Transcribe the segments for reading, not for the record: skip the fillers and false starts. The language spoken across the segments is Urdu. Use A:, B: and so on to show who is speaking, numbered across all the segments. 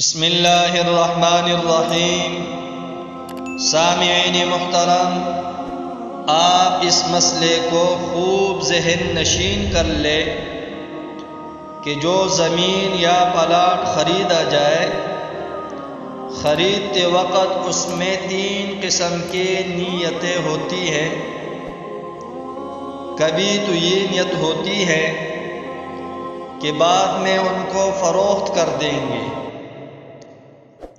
A: بسم اللہ الرحمن الرحیم۔ سامعین محترم، آپ اس مسئلے کو خوب ذہن نشین کر لیں کہ جو زمین یا پلاٹ خریدا جائے، خریدتے وقت اس میں 3 قسم کی نیتیں ہوتی ہیں۔ کبھی تو یہ نیت ہوتی ہے کہ بعد میں ان کو فروخت کر دیں گے،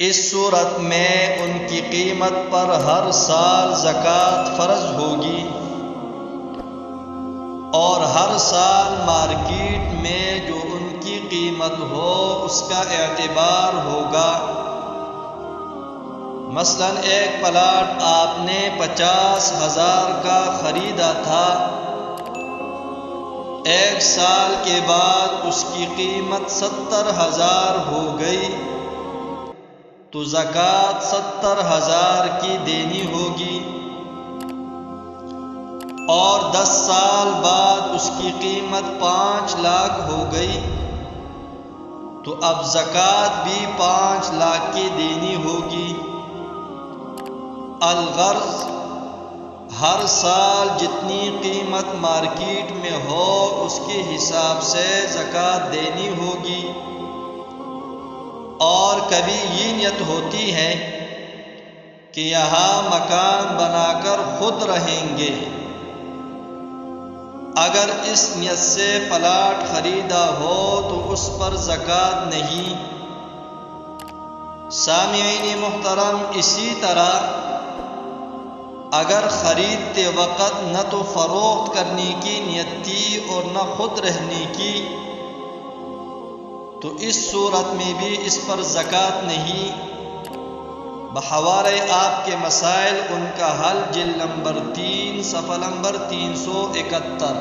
A: اس صورت میں ان کی قیمت پر ہر سال زکوٰۃ فرض ہوگی اور ہر سال مارکیٹ میں جو ان کی قیمت ہو اس کا اعتبار ہوگا۔ مثلا ایک پلاٹ آپ نے 50,000 کا خریدا تھا، 1 سال کے بعد اس کی قیمت 70,000 ہو گئی تو زکوٰۃ 70,000 کی دینی ہوگی، اور 10 سال بعد اس کی قیمت 5 لاکھ ہو گئی تو اب زکوٰۃ بھی 5 لاکھ کی دینی ہوگی۔ الغرض ہر سال جتنی قیمت مارکیٹ میں ہو اس کے حساب سے زکوٰۃ دینی ہوگی۔ اور کبھی یہ نیت ہوتی ہے کہ یہاں مکان بنا کر خود رہیں گے، اگر اس نیت سے پلاٹ خریدا ہو تو اس پر زکوٰۃ نہیں۔ سامعین محترم، اسی طرح اگر خریدتے وقت نہ تو فروخت کرنے کی نیت تھی اور نہ خود رہنے کی، تو اس صورت میں بھی اس پر زکوٰۃ نہیں۔ بحوالہ آپ کے مسائل، ان کا حل جلد نمبر 3 صفحہ نمبر 371۔